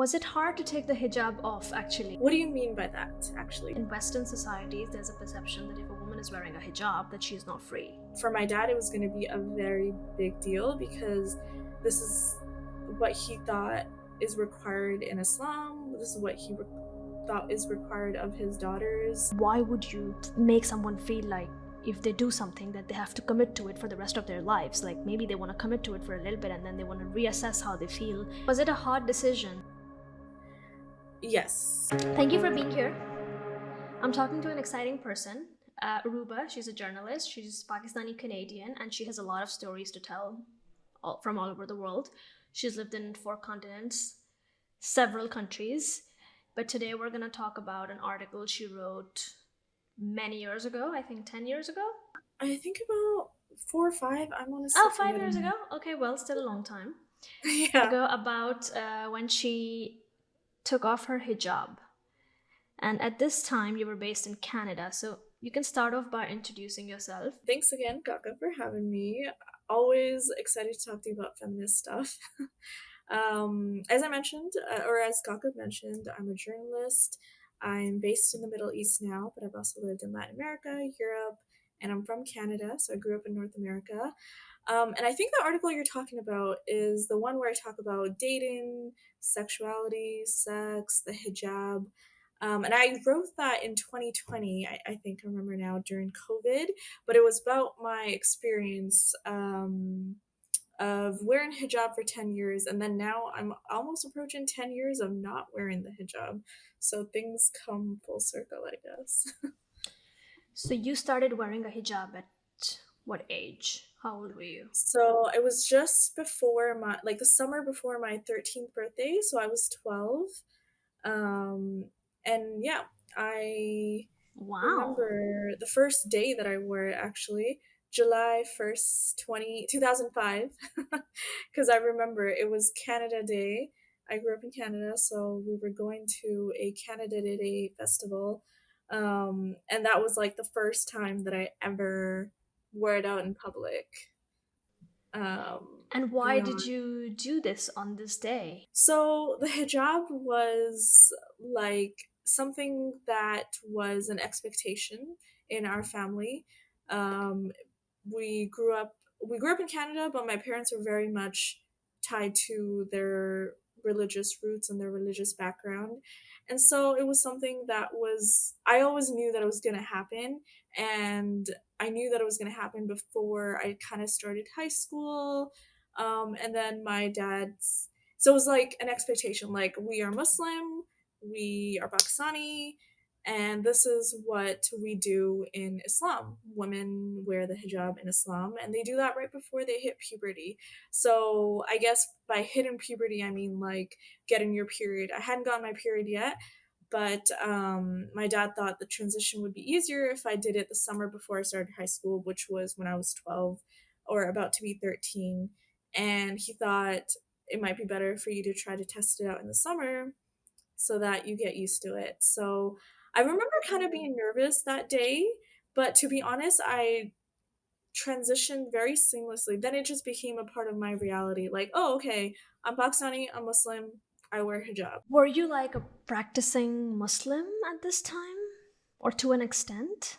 Was it hard to take the hijab off actually? What do you mean by that, actually? In Western societies, there's a perception that if a woman is wearing a hijab, that she's not free. For my dad, it was going to be a very big deal because this is what he thought is required in Islam. This is what he thought is required of his daughters. Why would you make someone feel like if they do something that they have to commit to it for the rest of their lives? Like maybe they want to commit to it for a little bit and then they want to reassess how they feel. Was it a hard decision? Yes. Thank you for being here. I'm talking to an exciting person, Urooba. She's a journalist. She's Pakistani Canadian, and she has a lot of stories to tell from all over the world. She's lived in 4 continents, several countries. But today we're going to talk about an article she wrote many years ago, I think 10 years ago. I think about 4 or 5. I want to say. Oh, 5 years ago? Okay, well, still a long time. Yeah. Ago, about when she took off her hijab. And at this time, you were based in Canada. So you can start off by introducing yourself. Thanks again, Kaka, for having me. Always excited to talk to you about feminist stuff. As I mentioned, or as Kaka mentioned, I'm a journalist. I'm based in the Middle East now, but I've also lived in Latin America, Europe, and I'm from Canada, so I grew up in North America. And I think the article you're talking about is the one where I talk about dating, sexuality, sex, the hijab. And I wrote that in 2020, I think I remember now, during COVID, but it was about my experience of wearing hijab for 10 years, and then now I'm almost approaching 10 years of not wearing the hijab. So things come full circle, I guess. So you started wearing a hijab at what age? How old were you? So it was just before the summer before my 13th birthday, so I was 12. And yeah, I Wow. remember the first day that I wore it, actually, July 1st, 2005, because I remember it was Canada Day. I grew up in Canada, so we were going to a Canada Day festival. And that was like the first time that I ever wore it out in public. And why Beyond. did you do this on this day? So the hijab was like something that was an expectation in our family. Um, we grew up in Canada, but my parents were very much tied to their religious roots and their religious background. And so it was something that I always knew that it was going to happen. And I knew that it was going to happen before I kind of started high school. And then my dad's, so it was like an expectation, like we are Muslim, we are Pakistani, and this is what we do in Islam. Women wear the hijab in Islam, and they do that right before they hit puberty. So I guess by hitting puberty, I mean like getting your period. I hadn't gotten my period yet, but my dad thought the transition would be easier if I did it the summer before I started high school, which was when I was 12 or about to be 13. And he thought it might be better for you to try to test it out in the summer so that you get used to it. So I remember kind of being nervous that day, but to be honest, I transitioned very seamlessly. Then it just became a part of my reality. Like, oh, okay, I'm Pakistani, I'm Muslim, I wear hijab. Were you like a practicing Muslim at this time? Or to an extent?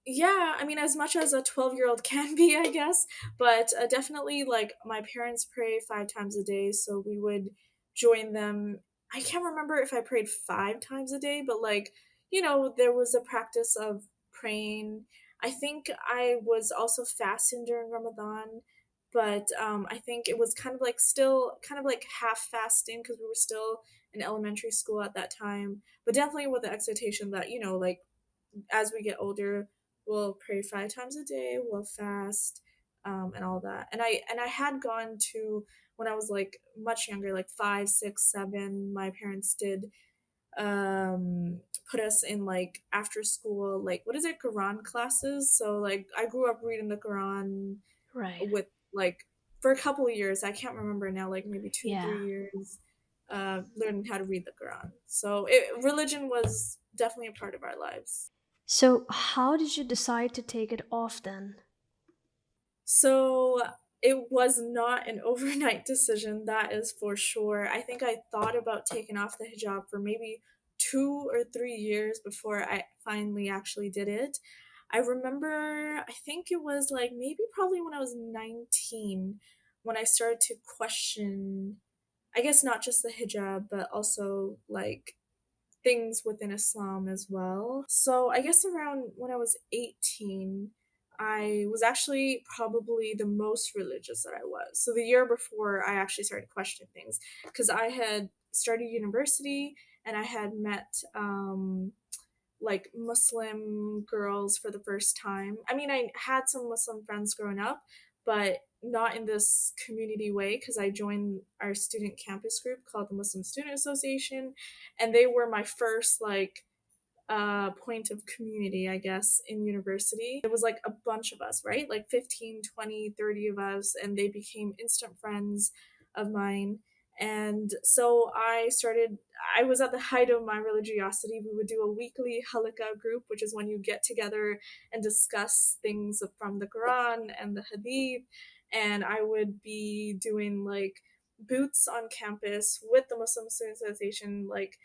Yeah, I mean, as much as a 12-year-old can be, I guess, but definitely, like, my parents pray 5 times a day, so we would join them. I can't remember if I prayed 5 times a day, but, like, there was a practice of praying. I think I was also fasting during Ramadan, but I think it was kind of like still kind of like half fasting because we were still in elementary school at that time, but definitely with the expectation that, like, as we get older, we'll pray 5 times a day, we'll fast, and all that. And I had gone to, when I was like much younger, like 5, 6, 7. My parents did put us in like after school, like, what is it, Quran classes. So like I grew up reading the Quran Right. with, like, for a couple of years. I can't remember now, like maybe 2 Yeah. 3 years, learning how to read the Quran. So religion was definitely a part of our lives. So how did you decide to take it off then? So It was not an overnight decision, that is for sure. I think I thought about taking off the hijab for maybe 2 or 3 years before I finally actually did it. I remember, I think it was, like, maybe probably when I was 19 when I started to question, I guess not just the hijab, but also, like, things within Islam as well. So I guess around when I was 18, I was actually probably the most religious that I was. So the year before, I actually started questioning things because I had started university and I had met like Muslim girls for the first time. I mean, I had some Muslim friends growing up, but not in this community way because I joined our student campus group called the Muslim Student Association, and they were my first like point of community, I guess, in university. It was like a bunch of us, right? Like 15, 20, 30 of us, and they became instant friends of mine. And so I was at the height of my religiosity. We would do a weekly halakha group, which is when you get together and discuss things from the Quran and the Hadith. And I would be doing like booths on campus with the Muslim Student Association, like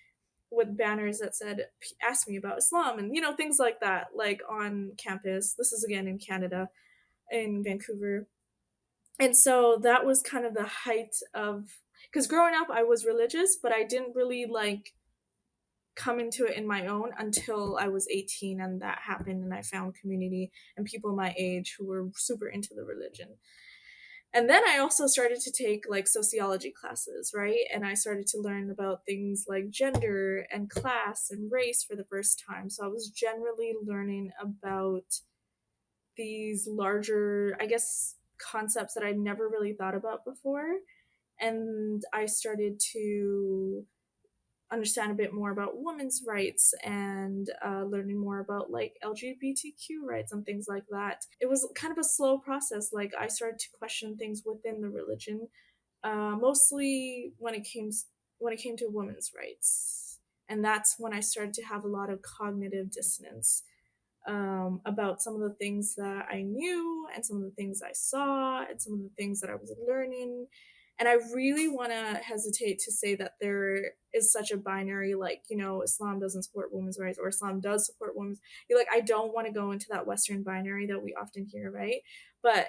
with banners that said ask me about Islam and things like that, like on campus. This is again in Canada, in Vancouver. And so that was kind of the height of, because growing up I was religious, but I didn't really like come into it in my own until I was 18, and that happened and I found community and people my age who were super into the religion. And then I also started to take like sociology classes, right? And I started to learn about things like gender and class and race for the first time. So I was generally learning about these larger, I guess, concepts that I'd never really thought about before. And I started to understand a bit more about women's rights and learning more about like LGBTQ rights and things like that. It was kind of a slow process. Like I started to question things within the religion, mostly when it came to women's rights, and that's when I started to have a lot of cognitive dissonance about some of the things that I knew and some of the things I saw and some of the things that I was learning. And I really want to hesitate to say that there is such a binary, like, Islam doesn't support women's rights or Islam does support women's. Like, I don't want to go into that Western binary that we often hear, right? But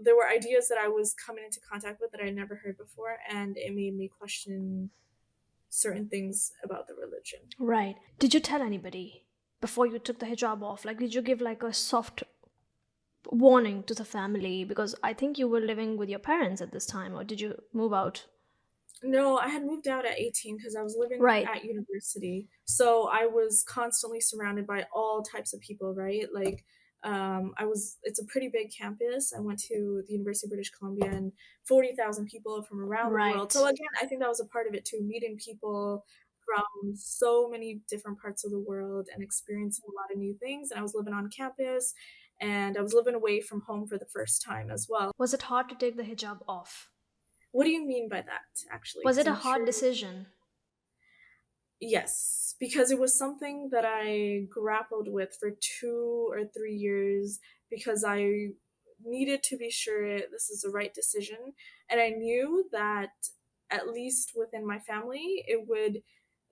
there were ideas that I was coming into contact with that I never heard before, and it made me question certain things about the religion. Right. Did you tell anybody before you took the hijab off? Like, did you give like a soft warning to the family? Because I think you were living with your parents at this time, or did you move out? No, I had moved out at 18 because I was living Right. at university. So I was constantly surrounded by all types of people, right? Like, it's a pretty big campus. I went to the University of British Columbia, and 40,000 people from around the world. So Right. again, I think that was a part of it too, meeting people from so many different parts of the world and experiencing a lot of new things. And I was living on campus, and I was living away from home for the first time as well. Was it hard to take the hijab off? What do you mean by that, actually? Was Because it a I'm hard curious. decision? Yes, because it was something that I grappled with for 2 or 3 years because I needed to be sure this is the right decision. And I knew that at least within my family,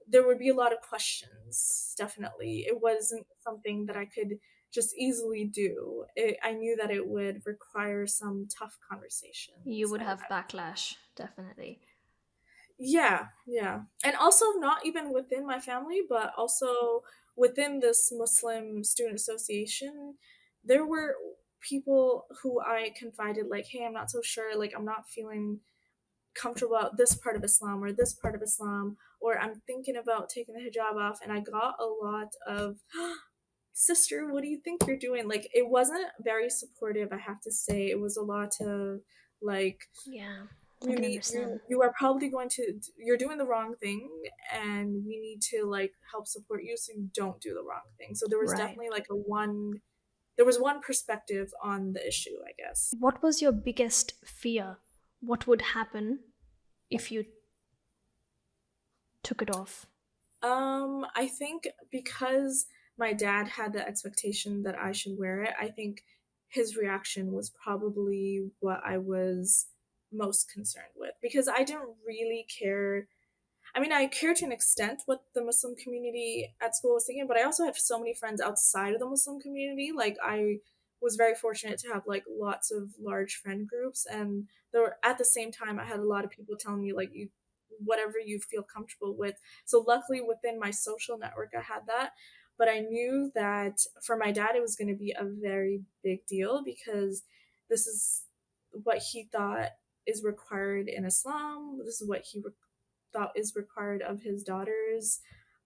there would be a lot of questions, definitely. It wasn't something that I could just easily do. I knew that it would require some tough You conversations would that would have have. backlash, definitely. Yeah, yeah. And also not even within my family, but also within this Muslim student association, there were people who I confided like, "Hey, I'm not so sure, like I'm not feeling comfortable about this part of Islam or this part of Islam, or I'm thinking about taking the hijab off." And I got a lot of sister, what do you think you're doing? Like it wasn't very supportive, I have to say. It was a lot of like, Yeah, I can understand. you are probably going to, you're doing the wrong thing, and we need to like help support you so you don't do the wrong thing. So there was Right. definitely like there was one perspective on the issue, I guess. What was your biggest fear? What would happen if you took it off? I think because my dad had the expectation that I should wear it, I think his reaction was probably what I was most concerned with, because I didn't really care. I mean, I care to an extent what the Muslim community at school was thinking, but I also have so many friends outside of the Muslim community. Like, I was very fortunate to have like lots of large friend groups, and there were, at the same time, I had a lot of people telling me like, you, whatever you feel comfortable with. So luckily within my social network I had that, but I knew that for my dad it was going to be a very big deal, because this is what he thought is required in Islam. This is what he thought is required of his daughters.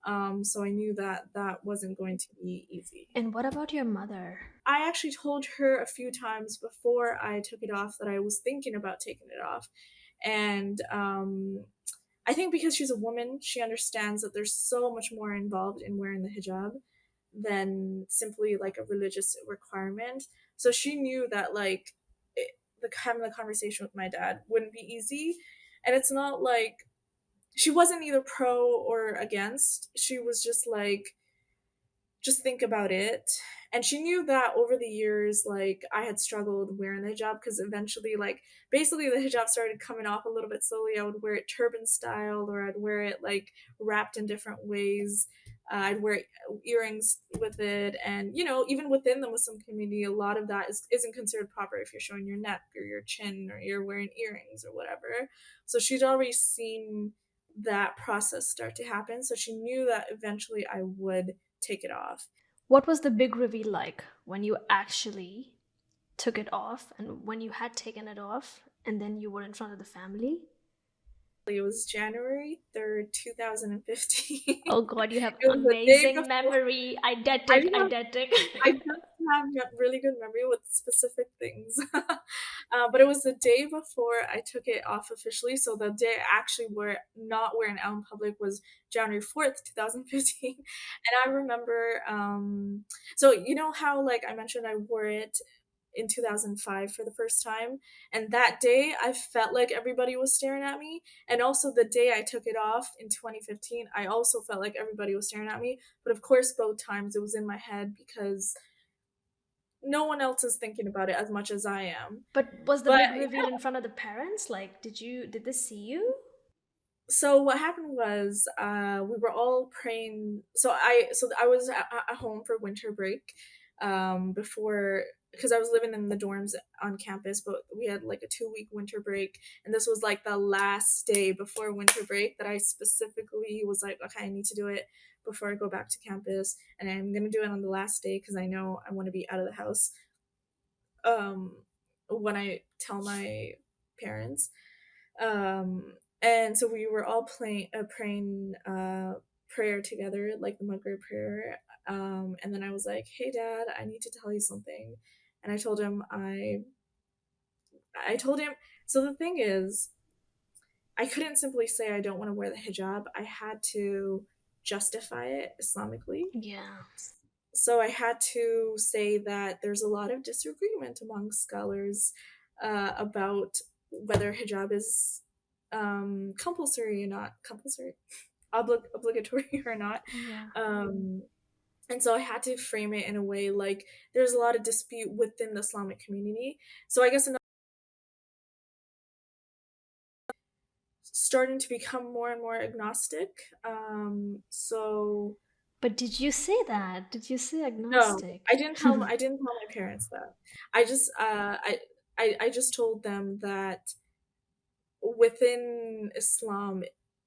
So I knew that that wasn't going to be easy. And what about your mother? I actually told her a few times before I took it off that I was thinking about taking it off. And I think because she's a woman, she understands that there's so much more involved in wearing the hijab than simply like a religious requirement. So she knew that like having the conversation with my dad wouldn't be easy. And it's not like she wasn't either pro or against. She was just like, just think about it. And she knew that over the years, like, I had struggled wearing the hijab, because eventually, like, basically the hijab started coming off a little bit slowly. I would wear it turban style, or I'd wear it like wrapped in different ways. I'd wear earrings with it, and even within the Muslim community, a lot of that isn't considered proper if you're showing your neck or your chin, or you're wearing earrings or whatever. So she'd already seen that process start to happen, so she knew that eventually I would take it off. What was the big reveal like when you actually took it off and when you had taken it off and then you were in front of the family? It was January 3rd, 2015. Oh god, you have It was the day amazing before. memory. I Eidetic, have eidetic. I just have really good memory with specific things. But it was the day before I took it off officially. So the day I actually were not wearing it out in public was January 4th, 2015. And I remember, so you know how like I mentioned I wore it in 2005 for the first time, and that day I felt like everybody was staring at me, and also the day I took it off in 2015 I also felt like everybody was staring at me, but of course both times it was in my head because no one else is thinking about it as much as I am. But was the But big reveal in front of the parents? Like, did they see you? so what happened was we were all praying. So I was at home for winter break, before, because I was living in the dorms on campus, but we had like a 2-week winter break, and this was like the last day before winter break that I specifically was like, okay, I need to do it before I go back to campus, and I'm gonna do it on the last day because I know I want to be out of the house um when I tell my parents. And so we were all praying prayer together, like the Maghrib prayer. And then I was like, "Hey, Dad, I need to tell you something." And I told him. So the thing is, I couldn't simply say I don't want to wear the hijab. I had to justify it Islamically. Yeah. So I had to say that there's a lot of disagreement among scholars about whether hijab is compulsory or not, obligatory or not. Yeah. Um, and so I had to frame it in a way like there's a lot of dispute within the Islamic community. So I guess another starting to become more and more agnostic. So But did you say that? Did you say no, agnostic? I didn't tell my parents that. I just I just told them that within Islam,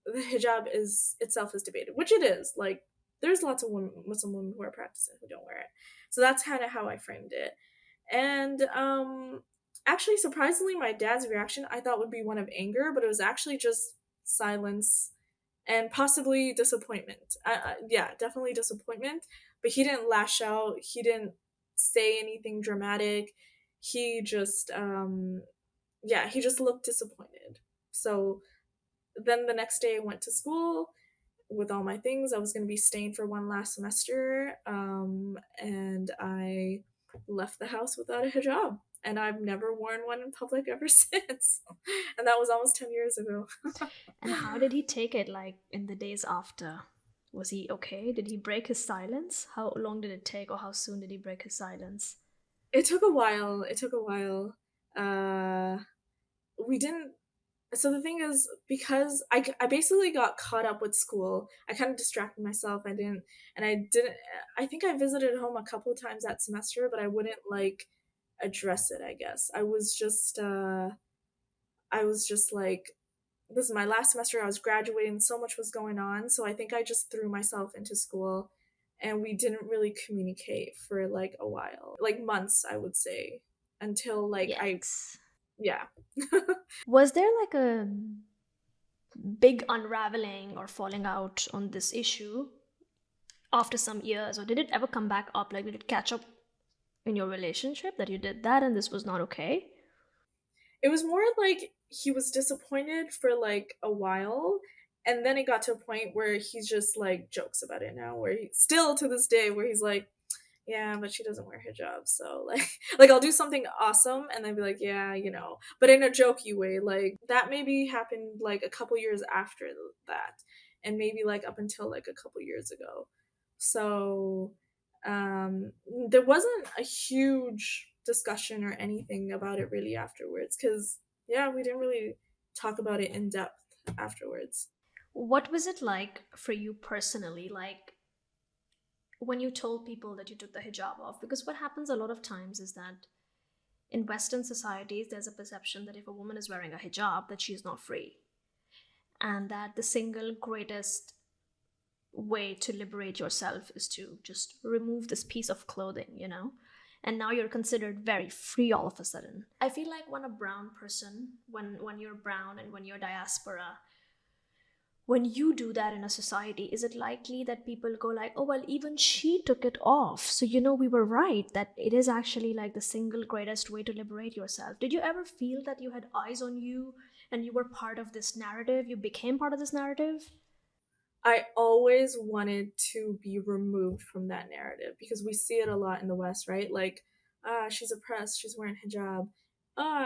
the hijab is itself is debated, which it is. Like there's lots of Muslim women who are practicing who don't wear it. So that's kind of how I framed it. And actually surprisingly my dad's reaction I thought would be one of anger, but it was actually just silence and possibly disappointment. Yeah, definitely disappointment. But he didn't lash out. He didn't say anything dramatic. He just, yeah, he just looked disappointed. So then the next day I went to school with all my things. I was going to be staying for one last semester, and I left the house without a hijab. And I've never worn one in public ever since. And that was almost 10 years ago. And how did he take it, like, in the days after? Was he okay? Did he break his silence? How long did it take, or how soon did he break his silence? It took a while. It took a while. Uh, we didn't. So the thing is, because I basically got caught up with school, I kind of distracted myself. I didn't. I think I visited home a couple of times that semester, but I wouldn't like address it. I guess I was just like, this is my last semester. I was graduating. So much was going on, so I think I just threw myself into school, and we didn't really communicate for like a while, like months, I would say, until like I Yikes. yeah. Was there like a big unraveling or falling out on this issue after some years, or did it ever come back up? Like, did it catch up in your relationship that you did that and this was not okay? It was more like he was disappointed for like a while, and then it got to a point where he's just like jokes about it now, where he still to this day where he's like, yeah, but she doesn't wear hijab, so like like I'll do something awesome and then be like, yeah, but in a jokey way. Like that maybe happened like a couple years after that, and maybe like up until like a couple years ago. So um there wasn't a huge discussion or anything about it really afterwards, because yeah, we didn't really talk about it in depth afterwards. What was it like for you personally? Like, when you told people that you took the hijab off? Because what happens a lot of times is that in Western societies, there's a perception that if a woman is wearing a hijab, that she is not free. And that the single greatest way to liberate yourself is to just remove this piece of clothing, and now you're considered very free all of a sudden. I feel like when a brown person, when you're brown and when you're diaspora, when you do that in a society, is it likely that people go like, oh well, even she took it off, so we were right, that it is actually like the single greatest way to liberate yourself? Did you ever feel that you had eyes on you and you were part of this narrative, you became part of this narrative? I always wanted to be removed from that narrative, because we see it a lot in the West, right? Like, she's oppressed, she's wearing hijab.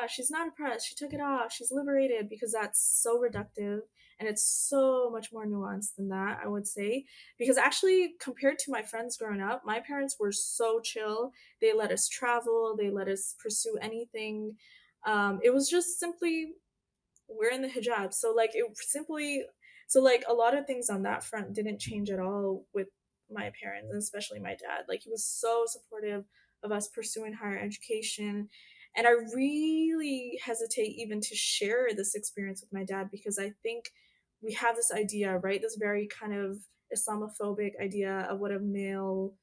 She's not oppressed, she took it off, she's liberated, because that's so reductive, and it's so much more nuanced than that, I would say. Because actually, compared to my friends growing up, my parents were so chill. They let us travel, they let us pursue anything. It was just simply wearing the hijab. So like it simply so like a lot of things on that front didn't change at all with my parents, and especially my dad. Like he was so supportive of us pursuing higher education. And I really hesitate even to share this experience with my dad, because I think we have this idea, right? This very kind of Islamophobic idea of what a male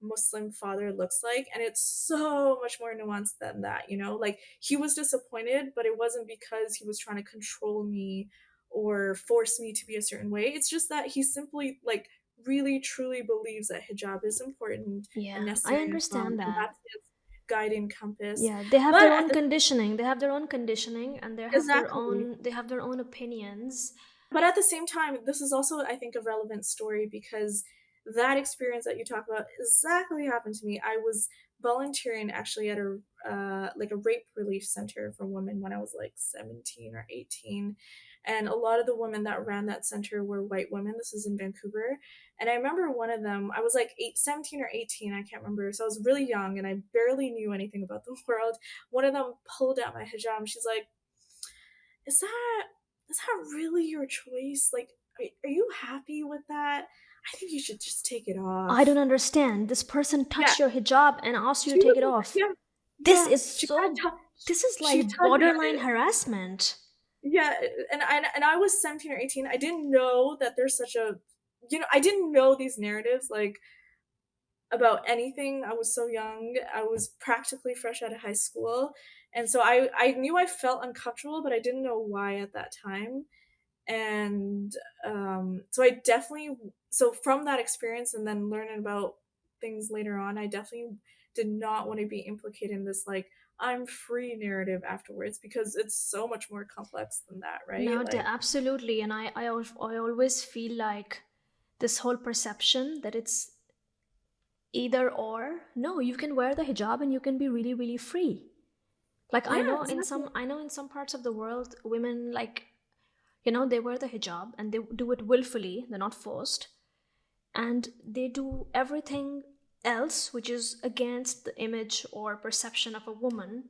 Muslim father looks like. And it's so much more nuanced than that, Like he was disappointed, but it wasn't because he was trying to control me or force me to be a certain way. It's just that he simply like really truly believes that hijab is important and Yeah, I necessary in Islam, understand and that. that's his guiding compass. Yeah, they have But their at own the conditioning. They have their own conditioning, and exactly. they have their own opinions. But at the same time, this is also, I think, a relevant story, because that experience that you talk about exactly happened to me. I was volunteering actually at a like a rape relief center for women when I was like 17 or 18. And a lot of the women that ran that center were white women. This is in Vancouver. And I remember one of them, I was like 17 or 18, I can't remember. So I was really young and I barely knew anything about the world. One of them pulled out my hijab and she's like, is that is that really your choice? Like, are you happy with that? I think you should just take it I don't off. understand. This person Yeah, touched your hijab and asked you to she take was it like, off. yeah, This yeah. is She kind so. of This is she like tugged at borderline it. harassment. Yeah, and I was 17 or 18. I didn't know that there's such a, I didn't know these narratives like about anything. I was so young. I was practically fresh out of high school, and so I knew I felt uncomfortable, but I didn't know why at that time. And so I definitely, so from that experience and then learning about things later on, I definitely did not want to be implicated in this like I'm free narrative afterwards, because it's so much more complex than that, right? No, Like absolutely. And I always feel like this whole perception that it's either or. No, you can wear the hijab and you can be really, really free. Like yeah, exactly. I know in some parts of the world, women like, they wear the hijab and they do it willfully, they're not forced. And they do everything else which is against the image or perception of a woman,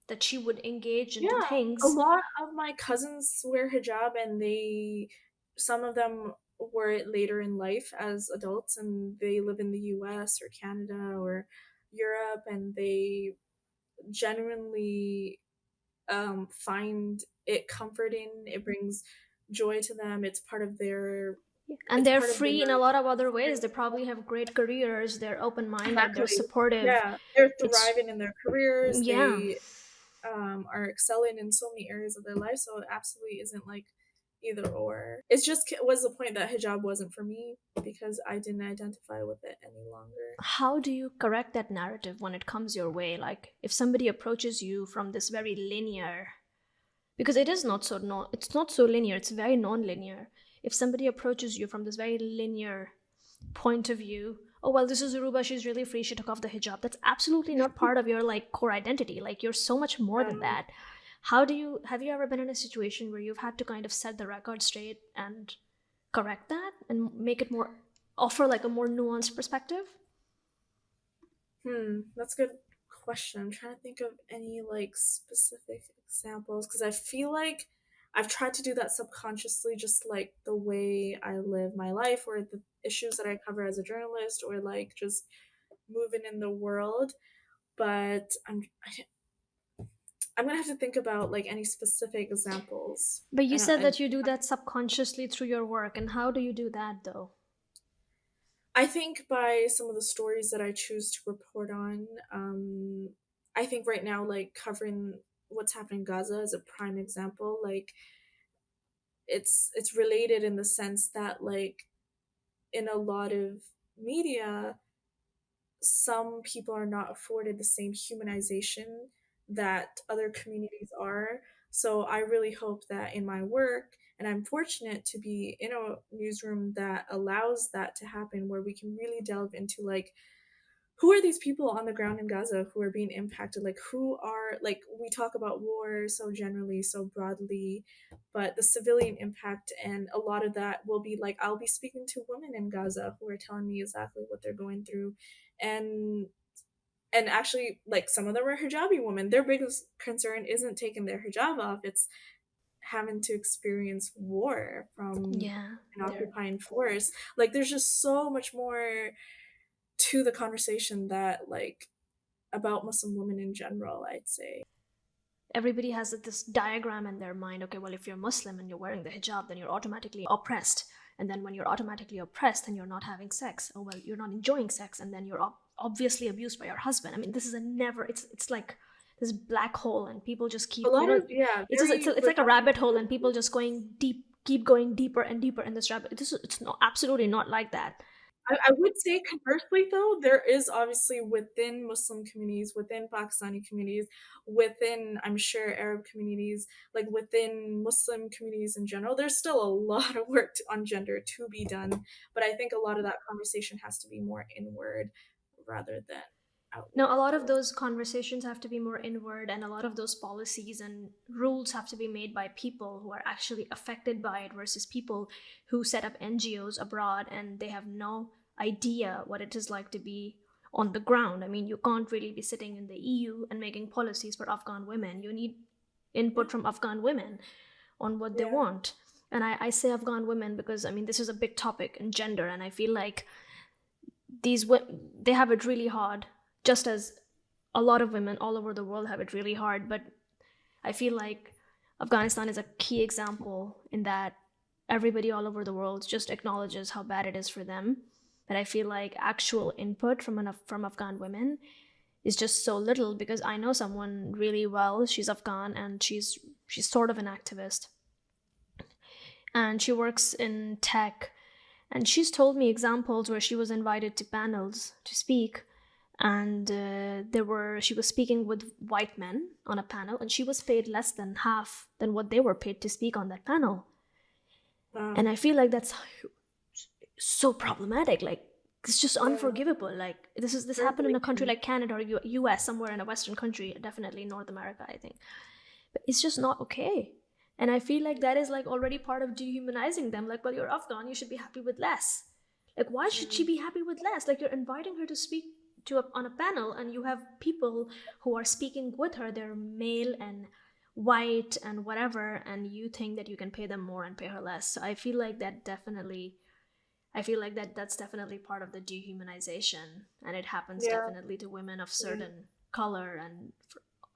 that she would engage into Yeah, a things. lot of my cousins wear hijab, and some of them wear it later in life as adults, and they live in the US or Canada or Europe, and they genuinely find it comforting. It brings joy to them. And it's they're part of their free in a lot of other ways. They experience. probably have great careers, they're open-minded, they're Exactly. supportive. Yeah, they're It's, thriving in their careers. yeah. They are excelling in so many areas of their life. So it absolutely isn't like either or. It's just was the point that hijab wasn't for me because I didn't identify with it any longer. How do you correct that narrative when it comes your way? Like, if somebody approaches you from this very linear, because it is not so, no, it's not so linear, it's very non-linear. If somebody approaches you from this very linear point of view, oh well, this is Urooba, she's really free, she took off the hijab, that's absolutely not part of your like core identity. Like, you're so much more than Um, that. How do you, have you ever been in a situation where you've had to kind of set the record straight and correct that and make it more, offer like a more nuanced perspective? that's a good question. I'm trying to think of any like specific examples because I feel like I've tried to do that subconsciously, just like the way I live my life or the issues that I cover as a journalist or like just moving in the world. But I'm gonna have to think about like any specific examples. But you said And that you do that subconsciously through your work, and how do you do that though? I think by some of the stories that I choose to report on, I think right now, like covering what's happening in Gaza is a prime example. Like it's related in the sense that like in a lot of media, some people are not afforded the same humanization that other communities are. So I really hope that in my work, and I'm fortunate to be in a newsroom that allows that to happen, where we can really delve into like who are these people on the ground in Gaza who are being impacted? Like, who are, like, we talk about war so generally, so broadly, but the civilian impact, and a lot of that will be like, I'll be speaking to women in Gaza who are telling me exactly what they're going through. And actually, like, some of them are hijabi women. Their biggest concern isn't taking their hijab off, it's having to experience war from Yeah, an there. occupying force. Like, there's just so much more to the conversation that like about Muslim women in general, I'd say. Everybody has this diagram in their mind. Okay, well, if you're Muslim and you're wearing the hijab, then you're automatically oppressed. And then when you're automatically oppressed, then you're not having sex. Oh well, you're not enjoying sex, and then you're obviously abused by your husband. I mean, this is a never. It's like this black hole, and people just A keep, lot of, yeah, it's just, very it's like a rabbit hole, and reductive. people just going deep, keep going deeper and deeper in this rabbit. This is, it's not, absolutely not like that. I would say conversely though, there is obviously within Muslim communities, within Pakistani communities, within I'm sure Arab communities, like within Muslim communities in general, there's still a lot of work on gender to be done. But I think a lot of that conversation has to be more inward rather than Now, a outward. lot of those conversations have to be more inward, and a lot of those policies and rules have to be made by people who are actually affected by it versus people who set up NGOs abroad and they have no idea what it is like to be on the ground. I mean, you can't really be sitting in the EU and making policies for Afghan women. You need Yeah. input from Afghan women on what they Yeah. want. And I say Afghan women because, I mean, this is a big topic in gender, and I feel like they have it really hard, just as a lot of women all over the world have it really hard. But I feel like Afghanistan is a key example in that everybody all over the world just acknowledges how bad it is for them. But I feel like actual input from Afghan women is just so little, because I know someone really well. She's Afghan, and she's sort of an activist, and she works in tech, and she's told me examples where she was invited to panels to speak, and she was speaking with white men on a panel, and she was paid less than half than what they were paid to speak on that panel. And Wow. I feel like that's so problematic. Like, it's just Yeah. unforgivable. Like, this Very happened in a country blatant. like Canada or US, somewhere in a Western country, definitely North America, I think. But it's just not okay. And I feel like that is like already part of dehumanizing them. Like, well, you're Afghan, you should be happy with less. Like, why should she be happy with less? Like, you're inviting her to speak on a panel, and you have people who are speaking with her. They're male and white and whatever, and you think that you can pay them more and pay her less. So I feel like that's definitely part of the dehumanization, and it happens Yeah. definitely to women of certain color and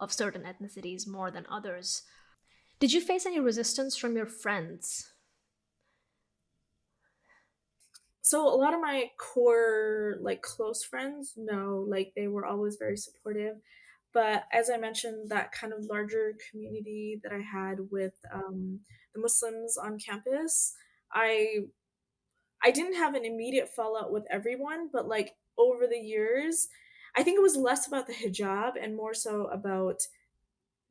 of certain ethnicities more than others. Did you face any resistance from your friends? So a lot of my core like close friends, no, like they were always very supportive. But as I mentioned, that kind of larger community that I had with the Muslims on campus, I I didn't have an immediate fallout with everyone, but like over the years, I think it was less about the hijab and more so about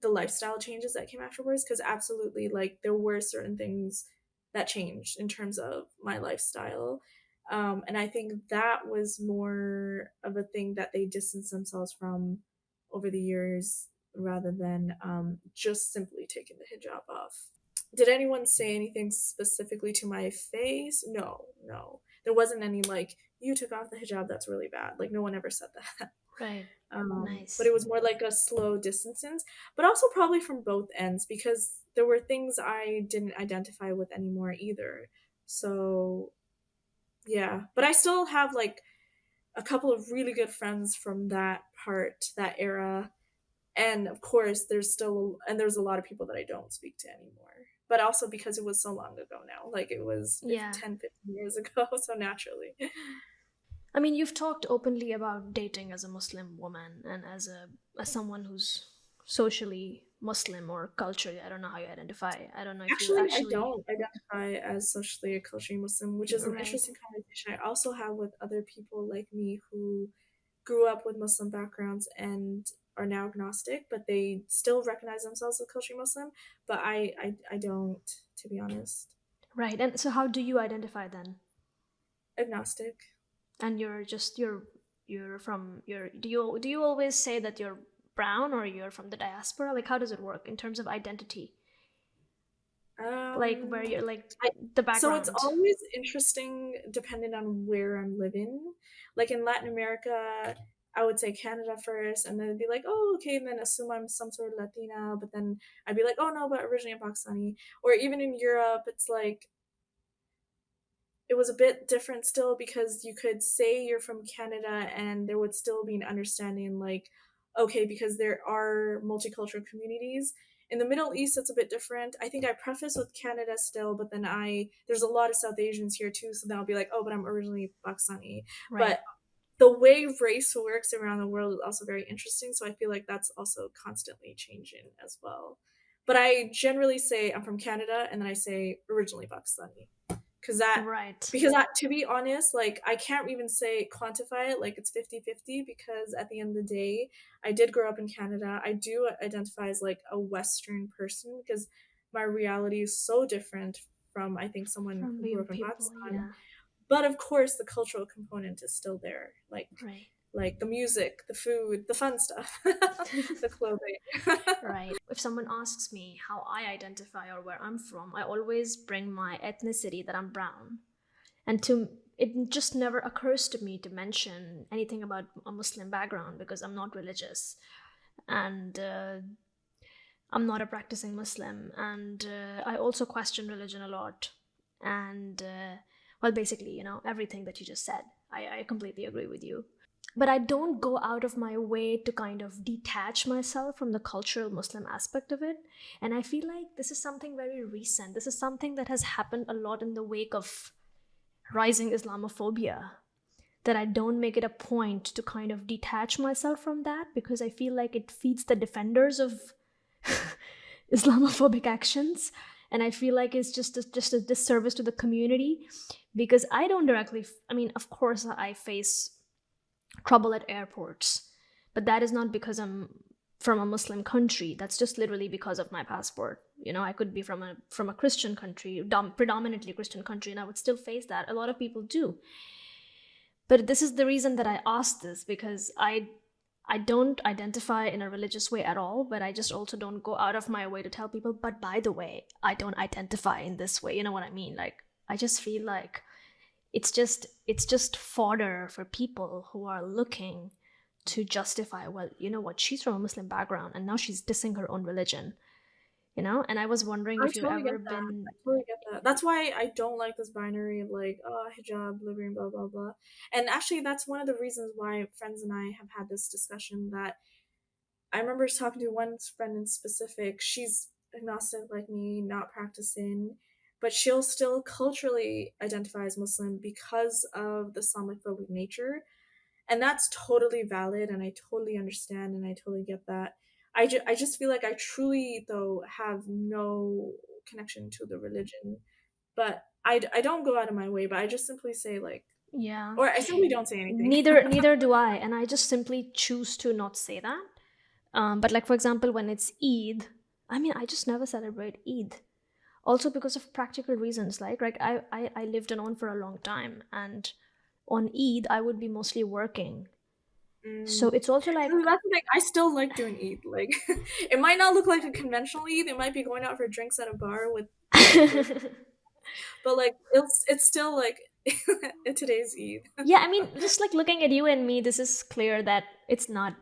the lifestyle changes that came afterwards. Because absolutely, like there were certain things that changed in terms of my lifestyle. And I think that was more of a thing that they distanced themselves from over the years rather than just simply taking the hijab off. Did anyone say anything specifically to my face? No, no. There wasn't any like, you took off the hijab, that's really bad. Like, no one ever said that. Right. But it Nice. was more like a slow distance, but also probably from both ends because there were things I didn't identify with anymore either. So, yeah. But I still have like a couple of really good friends from that era, and of course there's a lot of people that I don't speak to anymore, but also because it was so long ago now, like it was Yeah. 10, 15 years ago, so naturally. I mean, you've talked openly about dating as a Muslim woman and as someone who's socially Muslim or culturally. I don't know how you identify. I don't know if you Actually, I actually. don't identify as socially or culturally Muslim, which is an Right. interesting conversation I also have with other people like me who grew up with Muslim backgrounds and are now agnostic, but they still recognize themselves as culturally Muslim. But I don't, to be honest. Right. And so, how do you identify then? Agnostic. And you're from your do you always say that you're brown or you're from the diaspora? Like, how does it work in terms of identity? Like, where Um, you're like I the so it's background. always interesting depending on where I'm living. Like in Latin America, I would say Canada first, and then it'd be like, oh, okay, and then assume I'm some sort of Latina, but then I'd be like, oh no, but originally I'm Pakistani. Or even in Europe, it's like it was a bit different still because you could say you're from Canada and there would still be an understanding like, okay, because there are multicultural communities. In the Middle East, it's a bit different. I think I preface with Canada still, but then there's a lot of South Asians here too, so then I'll be like, oh, but I'm originally Pakistani. Right. But the way race works around the world is also very interesting, so I feel like that's also constantly changing as well. But I generally say I'm from Canada and then I say originally Pakistani because Right. to be honest, like I can't even say quantify it like it's 50-50 because at the end of the day I did grow up in Canada. I do identify as like a Western person because my reality is so different from I think someone From who grew being up in people, Pakistan. yeah. But of course the cultural component is still there, Right. like the music, the food, the fun stuff, the clothing. Right. If someone asks me how I identify or where I'm from, I always bring my ethnicity, that I'm brown. And it just never occurs to me to mention anything about a Muslim background because I'm not religious, and I'm not a practicing Muslim, and I also question religion a lot. And well, basically, everything that you just said, I completely agree with you. But I don't go out of my way to kind of detach myself from the cultural Muslim aspect of it. And I feel like this is something very recent. This is something that has happened a lot in the wake of rising Islamophobia, that I don't make it a point to kind of detach myself from that because I feel like it feeds the defenders of Islamophobic actions. And I feel like it's just a disservice to the community because I don't directly, I mean, of course, I face trouble at airports, but that is not because I'm from a Muslim country. That's just literally because of my passport. I could be from a Christian country, predominantly Christian country, and I would still face that. A lot of people do. But this is the reason that I asked this, because I don't identify in a religious way at all, but I just also don't go out of my way to tell people, but by the way, I don't identify in this way. You know what I mean? Like, I just feel like it's just fodder for people who are looking to justify, well, you know what, she's from a Muslim background and now she's dissing her own religion, and I was wondering I if you've totally get ever that. been. I totally get that. That's why I don't like this binary of like, oh, hijab, liberating, blah, blah, blah. And actually, that's one of the reasons why friends and I have had this discussion that I remember talking to one friend in specific. She's agnostic like me, not practicing, but she'll still culturally identify as Muslim because of the Islamophobic nature. And that's totally valid, and I totally understand, and I totally get that. I just feel like I truly, though, have no connection to the religion, but I don't go out of my way, but I just simply say, like, Yeah. or I simply don't say anything. Neither do I, and I just simply choose to not say that. But like, for example, when it's Eid, I mean, I just never celebrate Eid. Also because of practical reasons, like I lived alone for a long time, and on Eid I would be mostly working. So Mm. it's also like, So that's the thing. I still like doing Eid. Like, it might not look like a conventional Eid. It might be going out for drinks at a bar with close, but like it's still like today's Eid. yeah, I mean, just like looking at you and me, this is clear that it's not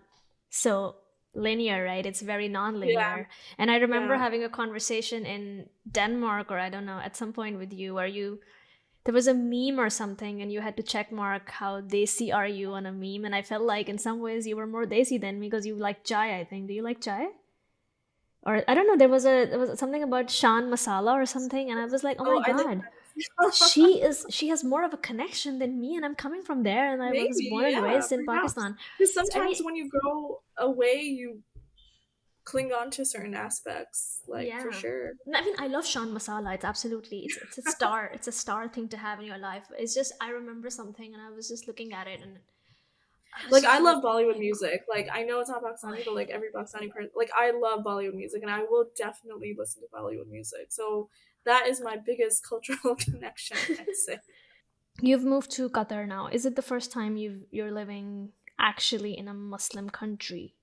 so linear, right? It's very Yeah, non-linear. And I remember yeah. having a conversation in Denmark, or I don't know, at some point with you, where there was a meme or something, and you had to check mark how desi are you on a meme, and I felt like in some ways you were more desi than me because you like chai, I think. Do you like chai? Or I don't know, there was something about shan masala or something, and I was like, oh my Oh, I like god, that. she has more of a connection than me, and I'm coming from there, and I was Maybe, born and yeah, raised in perhaps. Pakistan. Because So I sometimes mean, when you go away, you cling on to certain aspects, like for yeah. sure. I mean, I love shan masala. It's absolutely, it's a star. It's a star thing to have in your life. It's just, I remember something, and I was just looking at it, and I was Like, I just like, love oh Bollywood my music. Like, I know it's not Pakistani, but like god. every Pakistani person, like I love Bollywood music, and I will definitely listen to Bollywood music. So that is my biggest cultural connection, I'd say. You've moved to Qatar now. Is it the first time you're living actually in a Muslim country?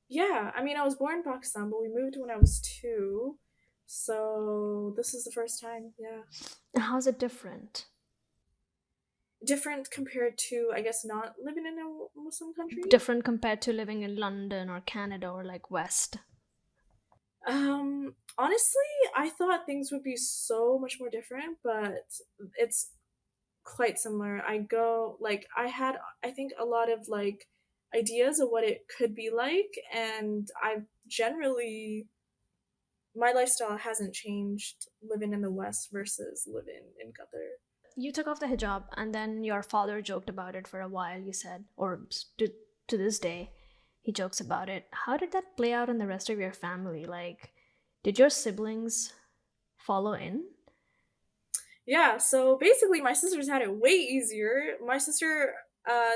Yeah, I mean, I was born in Pakistan, but we moved when I was 2, so this is the first time. Yeah, And how's it different? different compared to, I guess, not living in a Muslim country. Different compared to living in London or Canada or like West? Honestly, I thought things would be so much more different, but it's quite similar. I had, I think, a lot of like ideas of what it could be like, and I've generally, my lifestyle hasn't changed living in the West versus living in Qatar. You took off the hijab, and then your father joked about it for a while, you said, or to this day, he jokes about it. How did that play out in the rest of your family? Like, did your siblings follow in? Yeah, so basically, my sisters had it way easier. My sister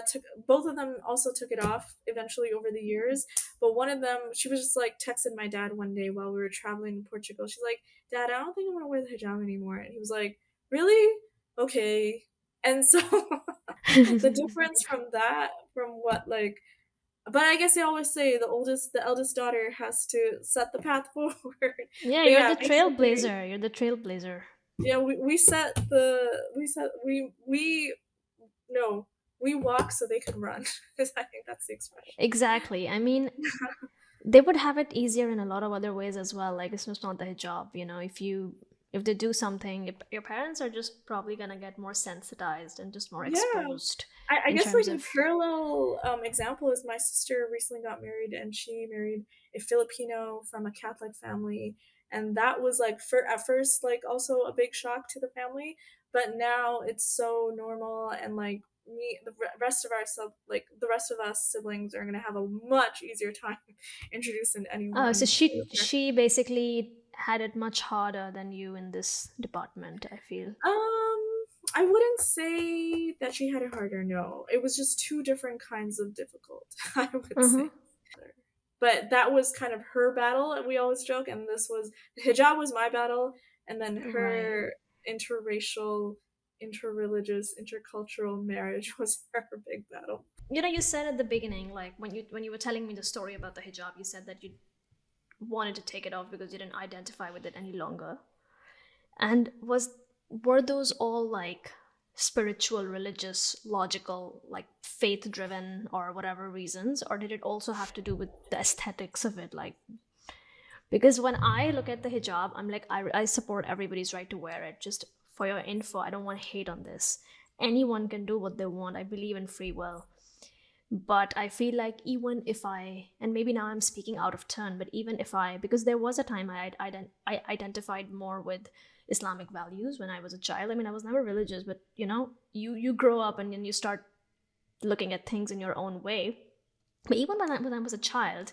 took, both of them also took it off eventually over the years, but one of them, she was just like texted my dad one day while we were traveling in Portugal. She's like, "Dad, I don't think I'm gonna wear the hijab anymore," and he was like, "Really? Okay." And so the difference from that, from what like, but I guess they always say the eldest daughter has to set the path forward. Yeah, But you're yeah, the basically, trailblazer. You're the trailblazer. yeah, we set the we set we no, we walk so they can run. I think that's the expression. Exactly. I mean, they would have it easier in a lot of other ways as well. Like, it's just not their job, if they do something, your parents are just probably gonna get more sensitized and just more Yeah, exposed I in guess like terms a of. parallel example is my sister recently got married, and she married a Filipino from a Catholic family, and that was like for at first like also a big shock to the family, but now it's so normal, and like rest of our like the rest of us siblings are gonna have a much easier time introducing Oh, so anyone to she their. she basically had it much harder than you in this department, I feel. I wouldn't say that she had it harder. No, it was just two different kinds of difficult. I would Uh-huh. say, but that was kind of her battle. We always joke, and this was hijab was my battle, and then Right. her interracial, interreligious, intercultural marriage was her big battle. You said at the beginning, like when you were telling me the story about the hijab, you said that you wanted to take it off because you didn't identify with it any longer. And were those all like spiritual, religious, logical, like faith driven or whatever reasons, or did it also have to do with the aesthetics of it? Like, because when I look at the hijab, I'm like, I support everybody's right to wear it. Just for your info, I don't want to hate on this. Anyone can do what they want. I believe in free will. But I feel like even if I, and maybe now I'm speaking out of turn, but even if I, because there was a time I identified more with Islamic values when I was a child. I mean, I was never religious, but you know, you grow up and then you start looking at things in your own way. But even when I was a child,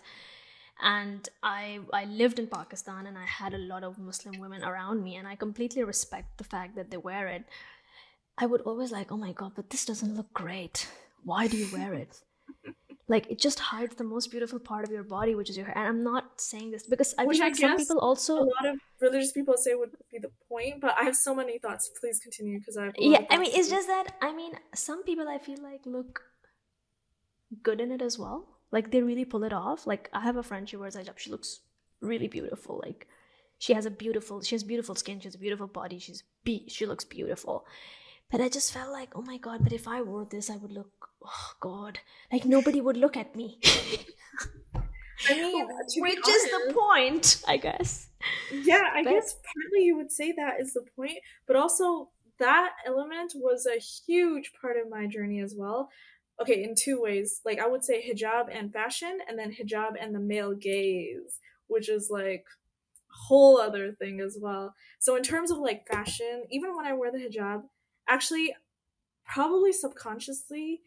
and I lived in Pakistan, and I had a lot of Muslim women around me, and I completely respect the fact that they wear it. I would always like, oh my god, but this doesn't look great. Why do you wear it? Like, it just hides the most beautiful part of your body, which is your hair. And I'm not saying this because I feel Which I like some guess people a also, lot of religious people say would be the point, but I have so many thoughts. Please continue because I have a lot yeah, of I thoughts mean, to it's say. just that, I mean, some people I feel like look good in it as well. Like, they really pull it off. Like, I have a friend, she wears hijab, she looks really beautiful. Like, she has beautiful skin, she has a beautiful body, she looks beautiful. But I just felt like, oh my god, but if I wore this, I would look, oh god, like nobody would look at me. I mean, to be Which is the honest, point, I guess. yeah, I But guess partly you would say that is the point, but also that element was a huge part of my journey as well. Okay, in two ways. Like I would say hijab and fashion, and then hijab and the male gaze, which is like a whole other thing as well. So in terms of like fashion, even when I wear the hijab, actually probably subconsciously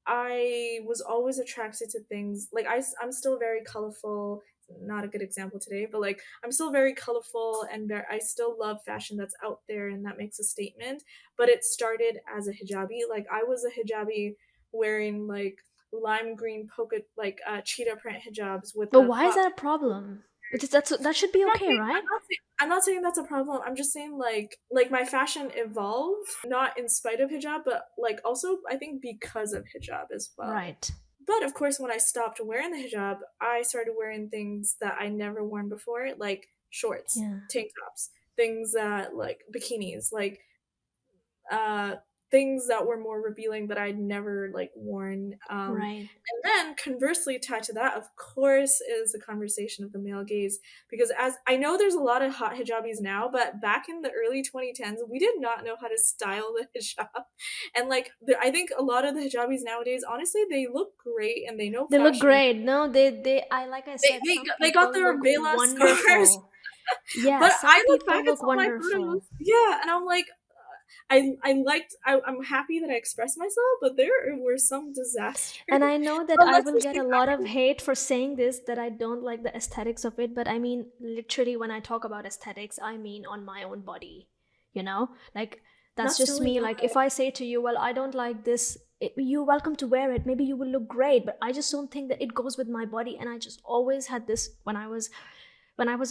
I was always attracted to things like I'm still very colorful. Not a good example today, but like I'm still very colorful and I still love fashion that's out there and that makes a statement. But it started as a hijabi. Like I was a hijabi wearing like lime green polka like cheetah print hijabs with but a why is crop. that a problem? That should be okay, right? I'm not saying that's a problem. I'm just saying like my fashion evolved not in spite of hijab, but like also I think because of hijab as well. Right. But of course, when I stopped wearing the hijab, I started wearing things that I never worn before, like shorts, Yeah. tank tops, things that like bikinis, like uh things that were more revealing that I'd never like worn. Right. And then conversely tied to that, of course, is the conversation of the male gaze. Because as I know there's a lot of hot hijabis now, but back in the early 2010s, we did not know how to style the hijab. And like I think a lot of the hijabis nowadays, honestly, they look great and they know They look fashion. great. No, they I like I said, some They got people their look vela scarves. wonderful. Yeah, But I some look people back at look some of my photos, wonderful. yeah, and I'm like, I'm happy that I expressed myself, but there were some disasters. And I know that But I let's will just get get a lot back of to hate for saying this, that I don't like the aesthetics of it. But I mean, literally, when I talk about aesthetics, I mean on my own body, you know? Like, that's that's just totally me. Like, if valid. I say to you, well, I don't like this, you're welcome to wear it. Maybe you will look great, but I just don't think that it goes with my body. And I just always had this when I was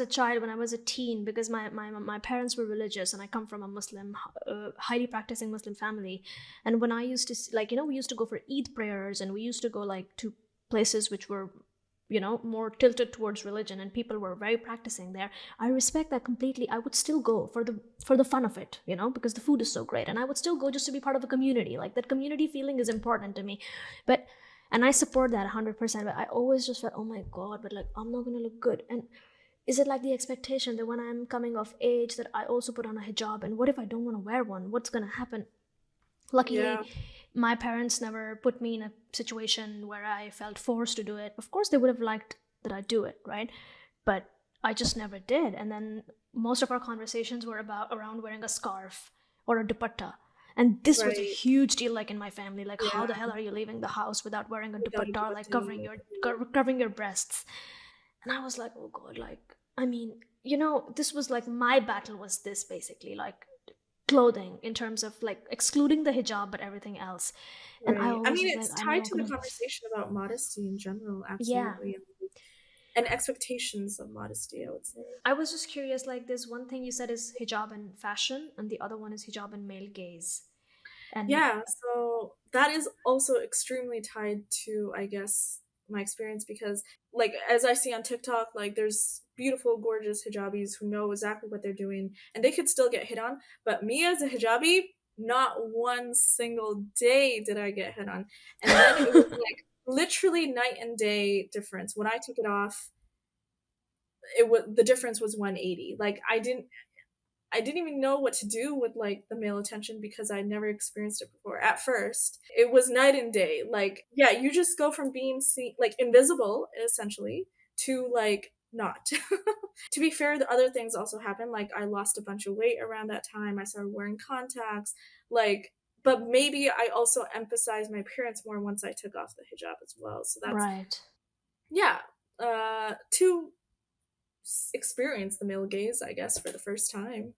a child, when I was a teen, because my parents were religious, and I come from a Muslim, highly practicing Muslim family. And when I used to like, you know, we used to go for Eid prayers, and we used to go like to places which were, you know, more tilted towards religion, and people were very practicing there. I respect that completely. I would still go for the fun of it, you know, because the food is so great, and I would still go just to be part of a community. Like, that community feeling is important to me. But and I support that 100%. But I always just felt, oh my god, but like, I'm not gonna look good. And is it like the expectation that when I'm coming of age that I also put on a hijab, and what if I don't want to wear one? What's going to happen? Yeah, Luckily, my parents never put me in a situation where I felt forced to do it. Of course, they would have liked that I do it, right? But I just never did. And then most of our conversations were about around wearing a scarf or a dupatta. And this was a right. huge deal, like in my family. Like, how the Yeah, hell are you leaving the house without wearing a without a dupatta, or like dupatta. covering your breasts? And I was like, oh god, like, I mean, you know, this was like my battle was this, basically, like clothing, in terms of like excluding the hijab but everything else. And I Right. I always mean, was like, it's I'm tied not to the gonna. conversation about modesty in general, Yeah, absolutely, and expectations of modesty, I would say. I was just curious, like, this one thing you said is hijab and fashion, and the other one is hijab and male gaze. And Yeah, so that is also extremely tied to, I guess, my experience because, like, as I see on TikTok, like, there's beautiful, gorgeous hijabis who know exactly what they're doing and they could still get hit on. But me as a hijabi, not one single day did I get hit on. And then it was like literally night and day difference. When I took it off, it was the difference was 180. Like I didn't even know what to do with like the male attention because I never experienced it before. At first, it was night and day. Like, yeah, you just go from being seen, like invisible essentially, to like not. To be fair, the other things also happened. Like, I lost a bunch of weight around that time. I started wearing contacts. Like, but maybe I also emphasized my appearance more once I took off the hijab as well. So that's, Right. yeah, to experience the male gaze, I guess, for the first time.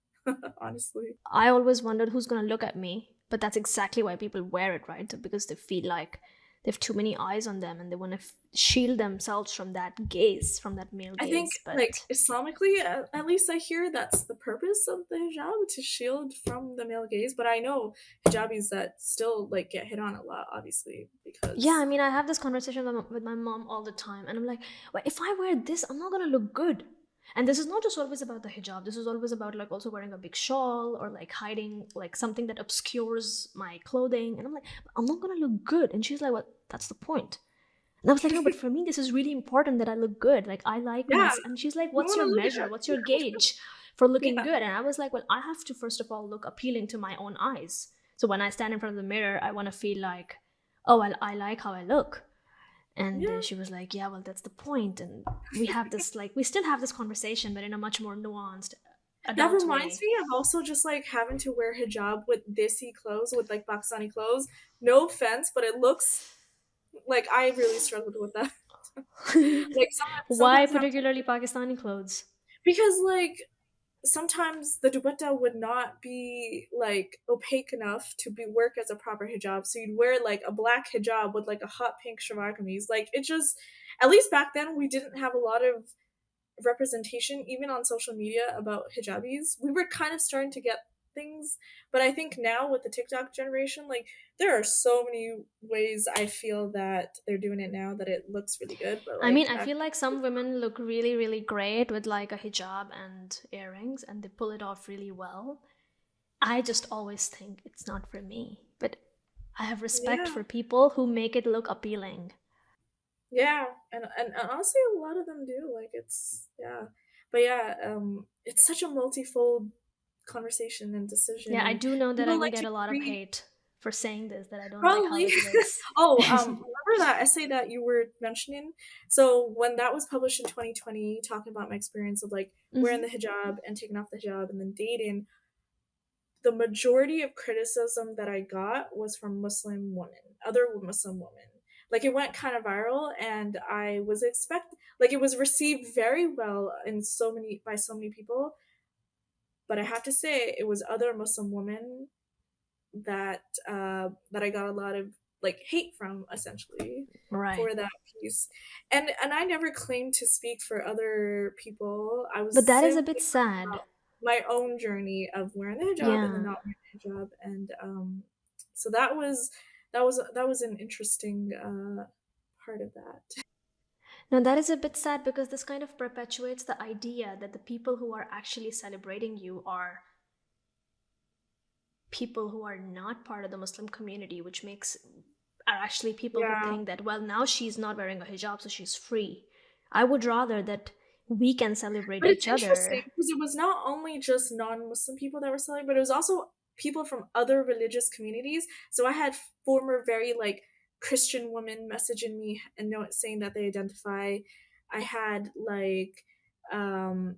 Honestly. I always wondered who's going to look at me, but that's exactly why people wear it, right? Because they feel like they have too many eyes on them and they want to shield themselves from that gaze, from that male I think, gaze. like, But Islamically, at least I hear that's the purpose of the hijab, to shield from the male gaze. But I know hijabis that still like get hit on a lot, obviously, yeah, I because mean, I have this conversation with my mom all the time, and I'm like, well, if I wear this, I'm not gonna look good. And this is not just always about the hijab. This is always about like also wearing a big shawl or like hiding like something that obscures my clothing. And I'm like, I'm not gonna look good. And she's like, well, that's the point. And I was like, no, but for me, this is really important that I look good. Like, I like my. yeah, And she's like, you what's want your to look measure? at What's your gauge for looking yeah, good? And I was like, well, I have to, first of all, look appealing to my own eyes. So when I stand in front of the mirror, I want to feel like, oh, I like how I look. And yeah. she was like, yeah, well, that's the point. And we have this, like, we still have this conversation, but in a much more nuanced, That adult reminds way. me of also just like having to wear hijab with desi clothes, with like Pakistani clothes. No offense, but it looks like I really struggled with that. Like Why sometimes I have to, particularly Pakistani clothes? because like sometimes the dupatta would not be like opaque enough to be work as a proper hijab. So you'd wear like a black hijab with like a hot pink shalwar kameez. Like it just, at least back then, we didn't have a lot of representation even on social media about hijabis. We were kind of starting to get things, but I think now with the TikTok generation, like there are so many ways I feel that they're doing it now that it looks really good. But I mean, like I back, feel like some women look really, really great with like a hijab and earrings and they pull it off really well. I just always think it's not for me. But I have respect yeah, for people who make it look appealing. yeah, and honestly, a lot of them do. Like it's yeah, but yeah, it's such a multifold conversation and decision, Yeah, I and do know that I people will like get to a lot of create. hate for saying this, that I don't like how Probably. it looks. Oh, remember that essay that you were mentioning? So when that was published in 2020, talking about my experience of like wearing Hmm. the hijab and taking off the hijab and then dating, the majority of criticism that I got was from Muslim women, other Muslim women. Like it went kind of viral, and I was like it was received very well in so many by so many people. But I have to say, it was other Muslim women that I got a lot of like hate from, essentially, Right. for that piece. And I never claimed to speak for other people. I was But that is a simply bit sad. about my own journey of wearing the hijab and then Yeah. not wearing the hijab, and so that was an interesting part of that. Now, that is a bit sad because this kind of perpetuates the idea that the people who are actually celebrating you are people who are not part of the Muslim community, which makes are actually people who Yeah. think that, well, now she's not wearing a hijab, so she's free. I would rather that we can celebrate But it's each interesting other. because it was not only just non-Muslim people that were selling, but it was also people from other religious communities. So I had former very like Christian women messaging me and note saying that they identify. I had um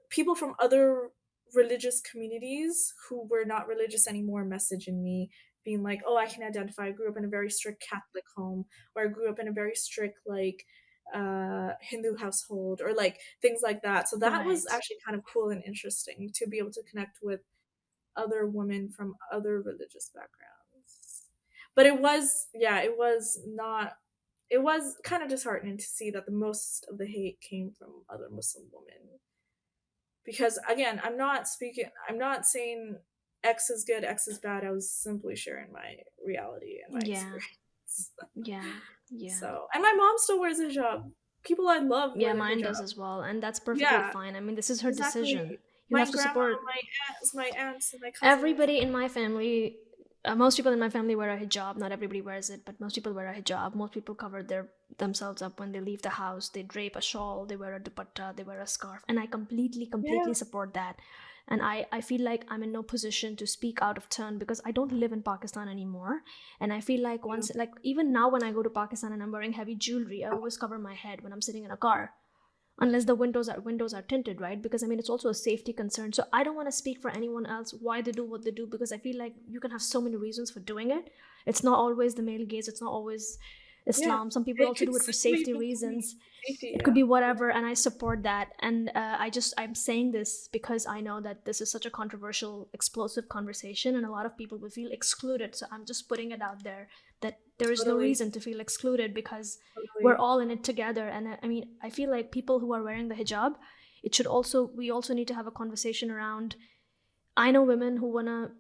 people from other religious communities who were not religious anymore messaging me being like, "Oh, I can identify. I grew up in a very strict Catholic home, or I grew up in a very strict like Hindu household," or like things like that. So that was Right. actually kind of cool and interesting to be able to connect with other women from other religious backgrounds. But it was, yeah, it was not, it was kind of disheartening to see that the most of the hate came from other Muslim women. Because again, I'm not saying X is good, X is bad. I was simply sharing my reality and my Yeah. experience. Yeah. Yeah. So, and my mom still wears a hijab. People I love Yeah, wear mine hijab. does as well. And that's perfectly Yeah, fine. I mean, this is her exactly. decision. You My have to grandma, support my aunts, and my cousins. everybody in my family. Most people in my family wear a hijab. Not everybody wears it, but most people wear a hijab. Most people cover themselves up when they leave the house. They drape a shawl, they wear a dupatta, they wear a scarf, and I Yeah, completely support that. And I feel like I'm in no position to speak out of turn because I don't live in Pakistan anymore. And I feel like yeah, once, like even now when I go to Pakistan and I'm wearing heavy jewelry, I always cover my head when I'm sitting in a car, unless the windows are tinted, right? Because I mean it's also a safety concern. So I don't want to speak for anyone else why they do what they do, because I feel like you can have so many reasons for doing it. It's not always the male gaze, it's not always yeah. Islam. Some people It also could do it for simply safety just be reasons. safety. It could Yeah, be whatever, and I support that. And I'm saying this because I know that this is such a controversial, explosive conversation, and a lot of people will feel excluded. So I'm just putting it out there that there is no totally, reason to feel excluded because we're totally. all in it together. And I mean, I feel like people who are wearing the hijab, it should also we also need to have a conversation around. I know women who wanna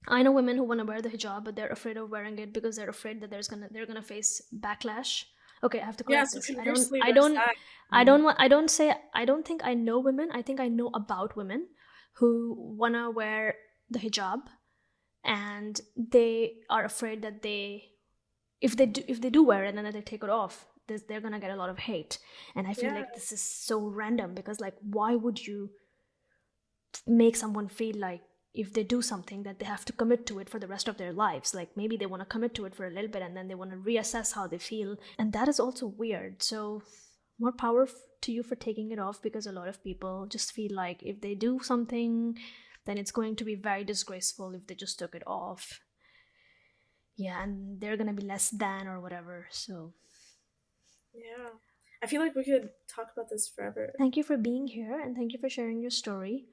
I know women who want to wear the hijab, but they're afraid of wearing it because they're afraid that they're gonna face backlash. Okay, I have to Yeah. correct So this. conversely, there's that. I don't think I know women. I think I know about women who wanna wear the hijab, and they are afraid that if they do wear it and then they take it off, they're gonna get a lot of hate. And I feel Yeah, like this is so random because, like, why would you make someone feel like if they do something that they have to commit to it for the rest of their lives? Like maybe they want to commit to it for a little bit and then they want to reassess how they feel, and that is also weird. So more power to you for taking it off, because a lot of people just feel like if they do something, then it's going to be very disgraceful if they just took it off. Yeah, and they're gonna be less than or whatever. So yeah. I feel like we could talk about this forever. thank you for being here and thank you for sharing your story.